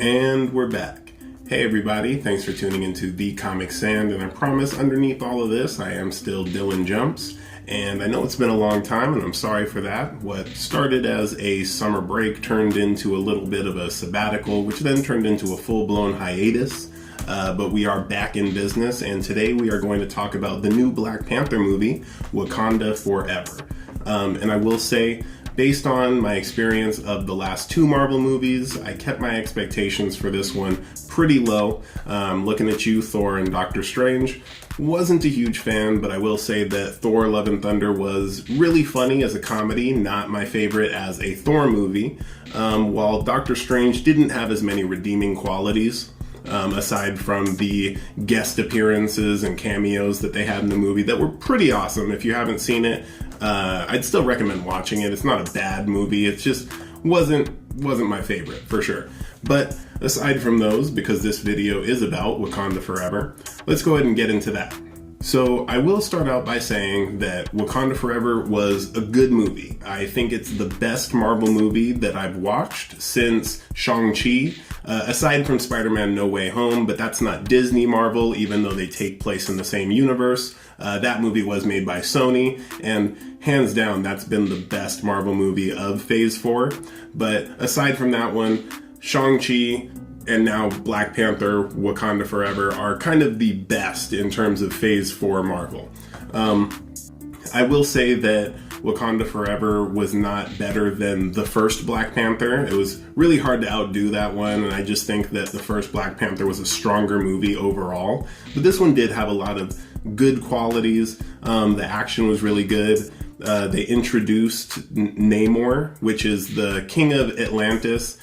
And we're back. Hey everybody, thanks for tuning into The Comic Sand, and I promise underneath all of this I am still Dylan Jumps, and I know it's been a long time and I'm sorry for that. What started as a summer break turned into a little bit of a sabbatical, which then turned into a full-blown hiatus, but we are back in business, and today we are going to talk about the new Black Panther movie, Wakanda Forever. And I will say, based on my experience of the last two Marvel movies, I kept my expectations for this one pretty low. Looking at you, Thor and Doctor Strange, wasn't a huge fan, but I will say that Thor Love and Thunder was really funny as a comedy, not my favorite as a Thor movie, while Doctor Strange didn't have as many redeeming qualities. Aside from the guest appearances and cameos that they had in the movie that were pretty awesome. If you haven't seen it, I'd still recommend watching it. It's not a bad movie. It just wasn't my favorite, for sure. But aside from those, because this video is about Wakanda Forever, let's go ahead and get into that. So I will start out by saying that Wakanda Forever was a good movie. I think it's the best Marvel movie that I've watched since Shang-Chi, aside from Spider-Man No Way Home, but that's not Disney Marvel, even though they take place in the same universe. That movie was made by Sony, and hands down, that's been the best Marvel movie of Phase 4. But aside from that one, Shang-Chi and now Black Panther, Wakanda Forever are kind of the best in terms of Phase 4 Marvel. I will say that Wakanda Forever was not better than the first Black Panther. It was really hard to outdo that one, and I just think that the first Black Panther was a stronger movie overall. But this one did have a lot of good qualities. The action was really good. They introduced Namor, which is the king of Atlantis.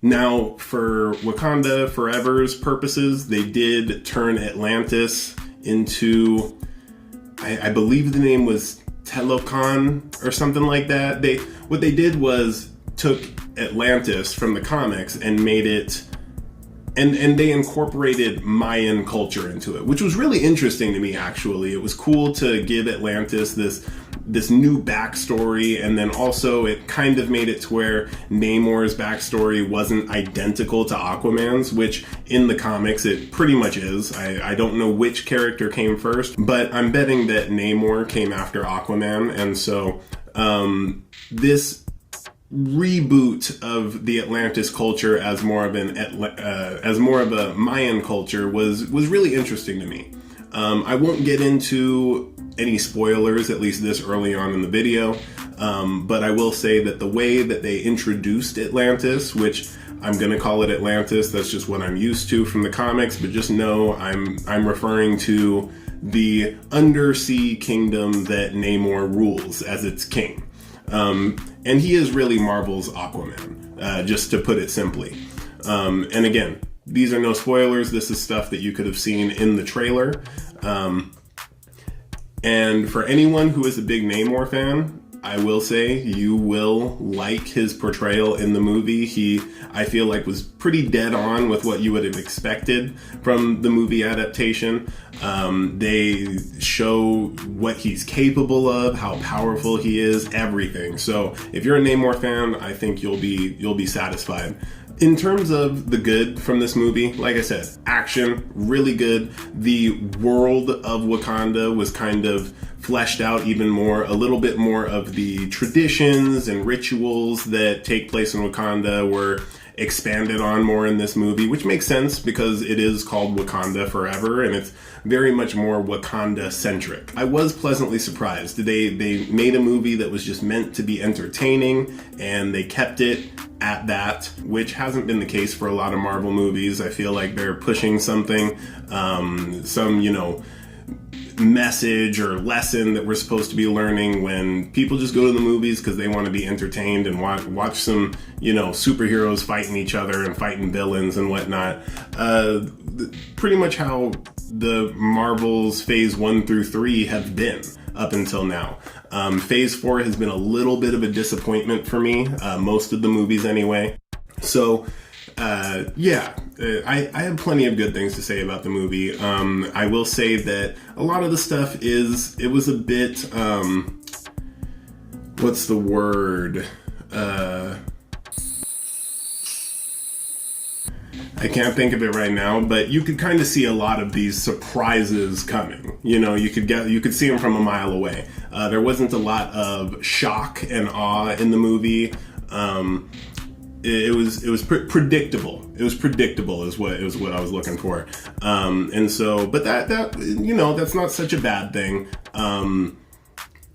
Now, for Wakanda Forever's purposes, they did turn Atlantis into, I believe the name was Telokan or something like that. What they did was took Atlantis from the comics and made it, and they incorporated Mayan culture into it, which was really interesting to me, actually. It was cool to give Atlantis this new backstory, and then also it kind of made it to where Namor's backstory wasn't identical to Aquaman's, which in the comics it pretty much is. I don't know which character came first, but I'm betting that Namor came after Aquaman, and so this reboot of the Atlantis culture as more of a Mayan culture was really interesting to me. I won't get into any spoilers, at least this early on in the video, but I will say that the way that they introduced Atlantis, which I'm gonna call it Atlantis, that's just what I'm used to from the comics, but just know I'm referring to the undersea kingdom that Namor rules as its king. And he is really Marvel's Aquaman, just to put it simply. And again, these are no spoilers. This is stuff that you could have seen in the trailer. And for anyone who is a big Namor fan, I will say you will like his portrayal in the movie. He, I feel like, was pretty dead on with what you would have expected from the movie adaptation. They show what he's capable of, how powerful he is, everything. So if you're a Namor fan, I think you'll be satisfied. In terms of the good from this movie, like I said, action, really good. The world of Wakanda was kind of fleshed out even more, a little bit more of the traditions and rituals that take place in Wakanda were expanded on more in this movie, which makes sense because it is called Wakanda Forever and it's very much more Wakanda centric. I was pleasantly surprised. They made a movie that was just meant to be entertaining and they kept it at that, which hasn't been the case for a lot of Marvel movies. I feel like they're pushing something, some, message or lesson that we're supposed to be learning when people just go to the movies because they want to be entertained and watch some, superheroes fighting each other and fighting villains and whatnot. Pretty much how the Marvel's Phase 1 through 3 have been up until now. Phase 4 has been a little bit of a disappointment for me, most of the movies anyway. So I have plenty of good things to say about the movie. I will say that a lot of the stuff it was a bit, what's the word? I can't think of it right now, but you could kind of see a lot of these surprises coming. You know, you could see them from a mile away. There wasn't a lot of shock and awe in the movie. It was predictable. It was predictable is what I was looking for. And so, but that you know, that's not such a bad thing.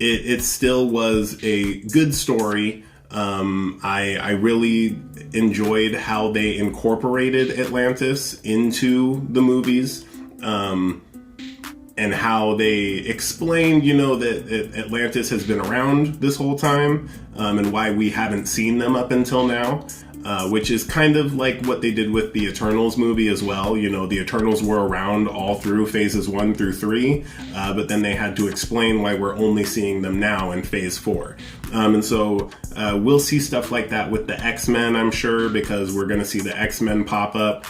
It still was a good story. I really enjoyed how they incorporated Atlantis into the movies, and how they explained, you know, that Atlantis has been around this whole time, and why we haven't seen them up until now. Which is kind of like what they did with the Eternals movie as well. You know, the Eternals were around all through phases 1 through 3, but then they had to explain why we're only seeing them now in phase 4. And so we'll see stuff like that with the X-Men, I'm sure, because we're going to see the X-Men pop up.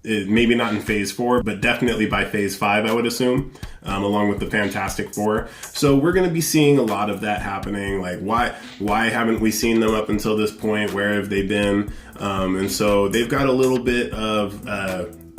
Maybe not in phase 4, but definitely by phase 5, I would assume, along with the Fantastic Four. So we're going to be seeing a lot of that happening. Like, why haven't we seen them up until this point? Where have they been? And so they've got a little bit of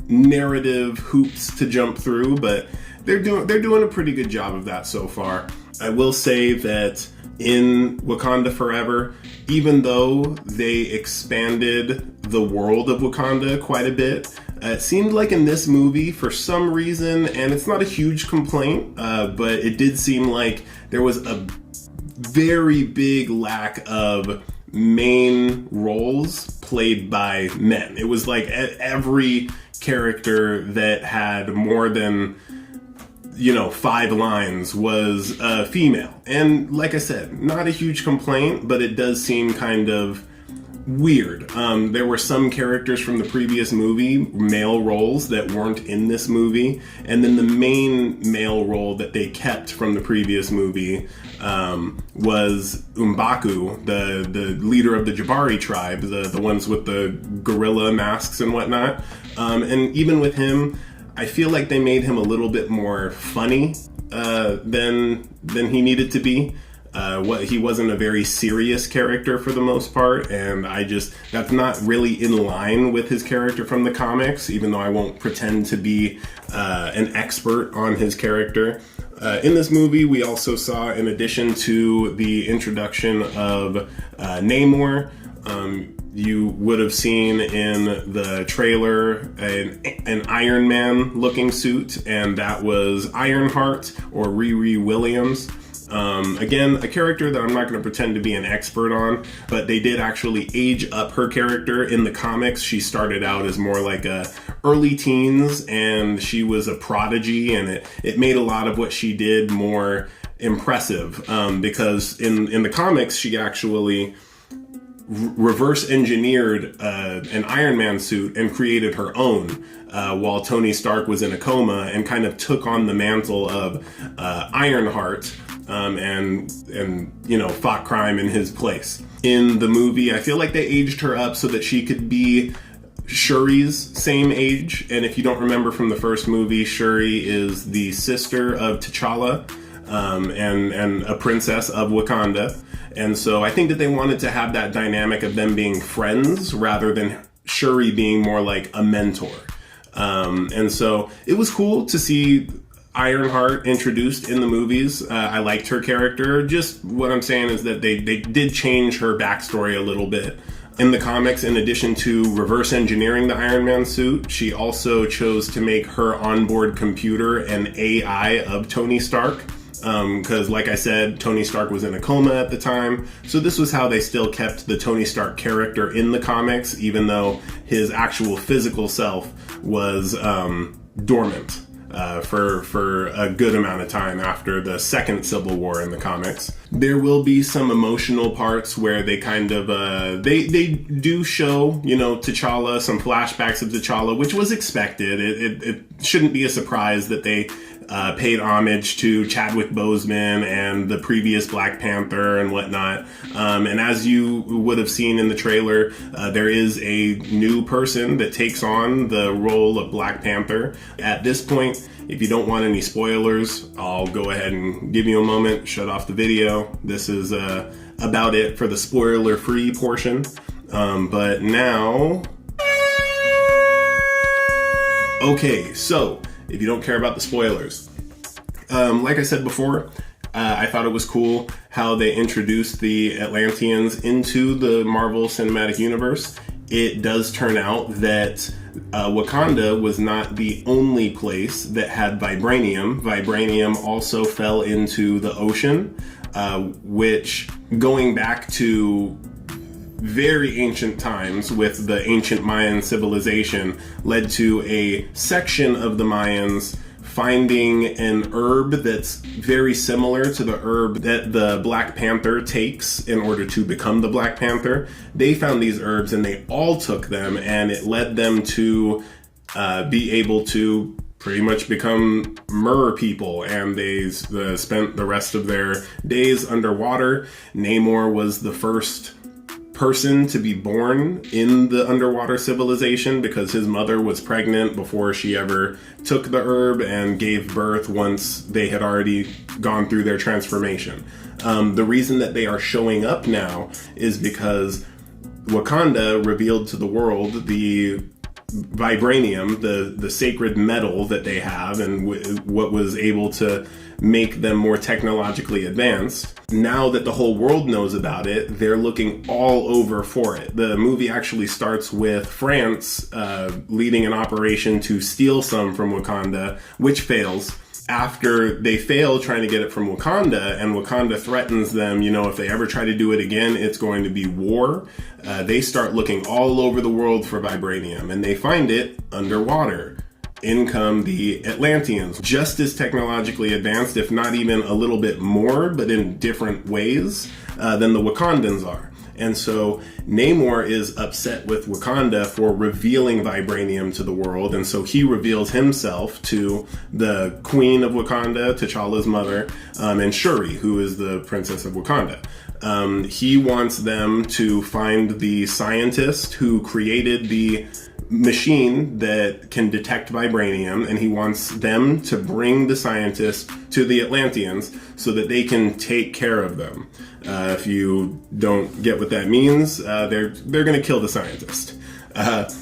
narrative hoops to jump through, but they're doing a pretty good job of that so far. I will say that in Wakanda Forever, even though they expanded the world of Wakanda quite a bit, it seemed like in this movie, for some reason, and it's not a huge complaint, but it did seem like there was a very big lack of main roles played by men. It was like every character that had more than, you know, 5 lines was female. And like I said, not a huge complaint, but it does seem kind of weird. There were some characters from the previous movie, male roles, that weren't in this movie. And then the main male role that they kept from the previous movie was M'Baku, the leader of the Jabari tribe, the ones with the gorilla masks and whatnot. And even with him, I feel like they made him a little bit more funny than he needed to be. He wasn't a very serious character for the most part, and that's not really in line with his character from the comics, even though I won't pretend to be an expert on his character. In this movie, we also saw, in addition to the introduction of Namor, you would have seen in the trailer an Iron Man looking suit, and that was Ironheart, or Riri Williams. Again, a character that I'm not going to pretend to be an expert on, but they did actually age up her character in the comics. She started out as more like a early teens, and she was a prodigy, and it made a lot of what she did more impressive, because in the comics, she actually reverse engineered an Iron Man suit and created her own while Tony Stark was in a coma, and kind of took on the mantle of Ironheart, and you know, fought crime in his place. In the movie, I feel like they aged her up so that she could be Shuri's same age. And if you don't remember from the first movie, Shuri is the sister of T'Challa, and a princess of Wakanda. And so I think that they wanted to have that dynamic of them being friends rather than Shuri being more like a mentor. And so it was cool to see Ironheart introduced in the movies. I liked her character. Just what I'm saying is that they did change her backstory a little bit. In the comics, in addition to reverse engineering the Iron Man suit, she also chose to make her onboard computer an AI of Tony Stark. Because, like I said, Tony Stark was in a coma at the time. So this was how they still kept the Tony Stark character in the comics, even though his actual physical self was dormant for a good amount of time after the second Civil War in the comics. There will be some emotional parts where they kind of they do show, you know, T'Challa, some flashbacks of T'Challa, which was expected. It shouldn't be a surprise that they paid homage to Chadwick Boseman and the previous Black Panther and whatnot. And as you would have seen in the trailer, there is a new person that takes on the role of Black Panther. At this point, if you don't want any spoilers, I'll go ahead and give you a moment, shut off the video. This is about it for the spoiler-free portion. But now, Okay, so if you don't care about the spoilers, like I said before, I thought it was cool how they introduced the Atlanteans into the Marvel Cinematic Universe. It does turn out that Wakanda was not the only place that had vibranium. Vibranium also fell into the ocean, which, going back to very ancient times with the ancient Mayan civilization, led to a section of the Mayans finding an herb that's very similar to the herb that the Black Panther takes in order to become the Black Panther. They found these herbs and they all took them, and it led them to be able to pretty much become mer people, and they spent the rest of their days underwater. Namor was the first person to be born in the underwater civilization because his mother was pregnant before she ever took the herb and gave birth once they had already gone through their transformation. The reason that they are showing up now is because Wakanda revealed to the world the vibranium, the sacred metal that they have, and what was able to make them more technologically advanced. Now that the whole world knows about it, they're looking all over for it. The movie actually starts with France leading an operation to steal some from Wakanda, which fails. After they fail trying to get it from Wakanda, and Wakanda threatens them, if they ever try to do it again, it's going to be war. They start looking all over the world for vibranium, and they find it underwater. In come the Atlanteans, just as technologically advanced, if not even a little bit more, but in different ways than the Wakandans are. And so Namor is upset with Wakanda for revealing vibranium to the world, and so he reveals himself to the Queen of Wakanda, T'Challa's mother, and Shuri, who is the Princess of Wakanda. He wants them to find the scientist who created the machine that can detect vibranium, and he wants them to bring the scientists to the Atlanteans so that they can take care of them. If you don't get what that means, they're going to kill the scientist.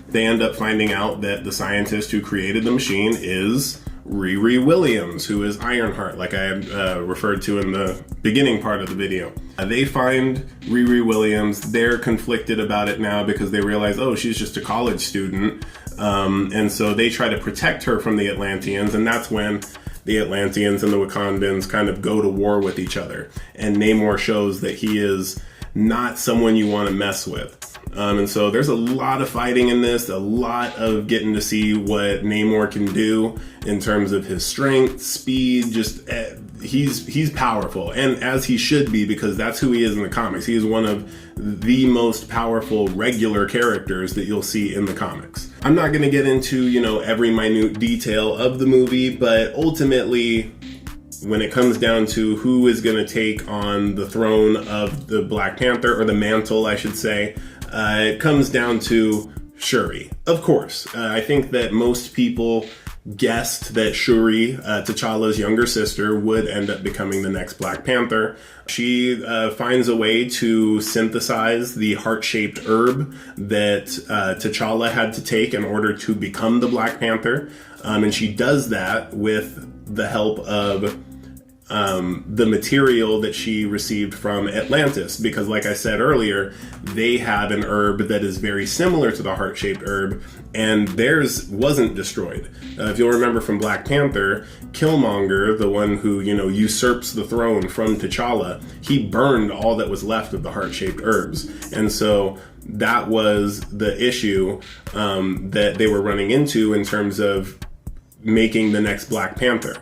They end up finding out that the scientist who created the machine is Riri Williams, who is Ironheart, like I referred to in the beginning part of the video. They find Riri Williams. They're conflicted about it now because they realize, oh, she's just a college student. And so they try to protect her from the Atlanteans, and that's when the Atlanteans and the Wakandans kind of go to war with each other. And Namor shows that he is not someone you want to mess with. And so there's a lot of fighting in this, a lot of getting to see what Namor can do in terms of his strength, speed, just he's powerful, and as he should be, because that's who he is in the comics. He is one of the most powerful regular characters that you'll see in the comics. I'm not going to get into, every minute detail of the movie, but ultimately, when it comes down to who is going to take on the throne of the Black Panther, or the mantle, I should say, it comes down to Shuri. Of course, I think that most people guessed that Shuri, T'Challa's younger sister, would end up becoming the next Black Panther. She finds a way to synthesize the heart-shaped herb that T'Challa had to take in order to become the Black Panther. And she does that with the help of the material that she received from Atlantis, because like I said earlier, they have an herb that is very similar to the heart-shaped herb, and theirs wasn't destroyed. If you'll remember from Black Panther, Killmonger, the one who, usurps the throne from T'Challa, he burned all that was left of the heart-shaped herbs. And so that was the issue that they were running into in terms of making the next Black Panther.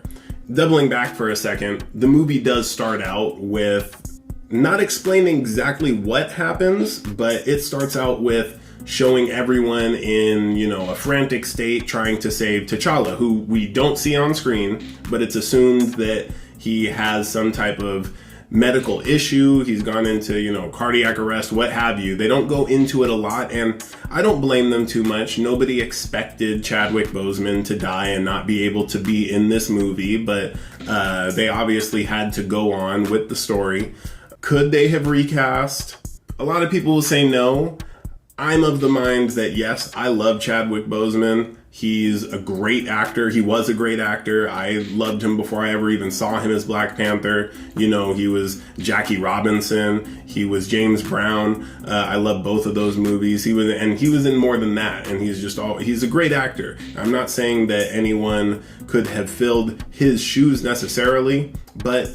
Doubling back for a second, the movie does start out with not explaining exactly what happens, but it starts out with showing everyone in, a frantic state trying to save T'Challa, who we don't see on screen, but it's assumed that he has some type of medical issue. He's gone into, cardiac arrest, what have you. They don't go into it a lot, and I don't blame them too much. Nobody expected Chadwick Boseman to die and not be able to be in this movie, but they obviously had to go on with the story. Could they have recast? A lot of people will say no. I'm of the mind that yes, I love Chadwick Boseman. He's a great actor. He was a great actor. I loved him before I ever even saw him as Black Panther. You know, he was Jackie Robinson. He was James Brown. I love both of those movies. He was in more than that. And he's a great actor. I'm not saying that anyone could have filled his shoes necessarily, but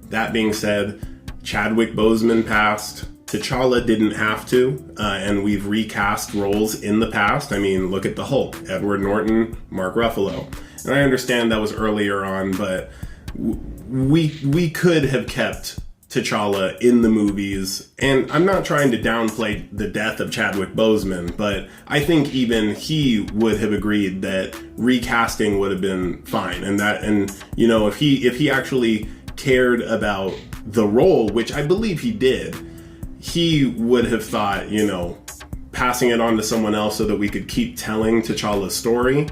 that being said, Chadwick Boseman passed. T'Challa didn't have to, and we've recast roles in the past. I mean, look at the Hulk, Edward Norton, Mark Ruffalo. And I understand that was earlier on, but we could have kept T'Challa in the movies. And I'm not trying to downplay the death of Chadwick Boseman, but I think even he would have agreed that recasting would have been fine. And you know, if he actually cared about the role, which I believe he did, he would have thought, you know, passing it on to someone else so that we could keep telling T'Challa's story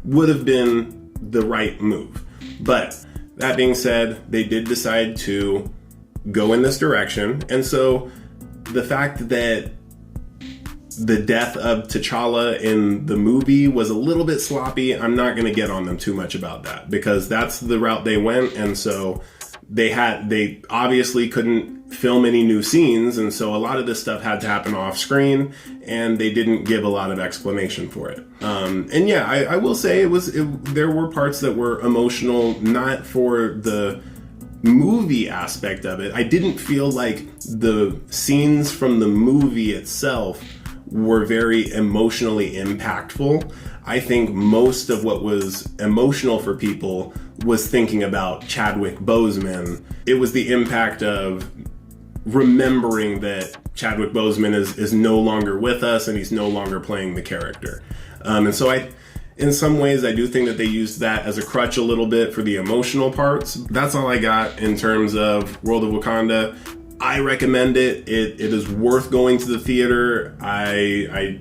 would have been the right move. But that being said, they did decide to go in this direction. And so the fact that the death of T'Challa in the movie was a little bit sloppy, I'm not going to get on them too much about that, because that's the route they went. And so they obviously couldn't film any new scenes, and so a lot of this stuff had to happen off screen, and they didn't give a lot of explanation for it. And yeah, I will say there were parts that were emotional, not for the movie aspect of it. I didn't feel like the scenes from the movie itself were very emotionally impactful. I think most of what was emotional for people was thinking about Chadwick Boseman. It was the impact of remembering that Chadwick Boseman is no longer with us and he's no longer playing the character. And so in some ways, I do think that they used that as a crutch a little bit for the emotional parts. That's all I got in terms of World of Wakanda. I recommend it. It is worth going to the theater. I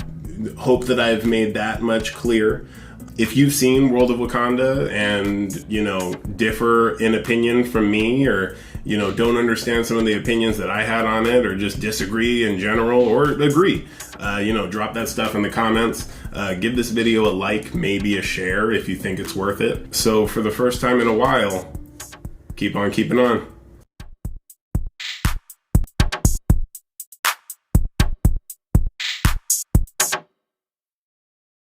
hope that I've made that much clear. If you've seen World of Wakanda and, you know, differ in opinion from me, or, you know, don't understand some of the opinions that I had on it, or just disagree in general, or agree, you know, drop that stuff in the comments. Give this video a like, maybe a share if you think it's worth it. So for the first time in a while, keep on keeping on.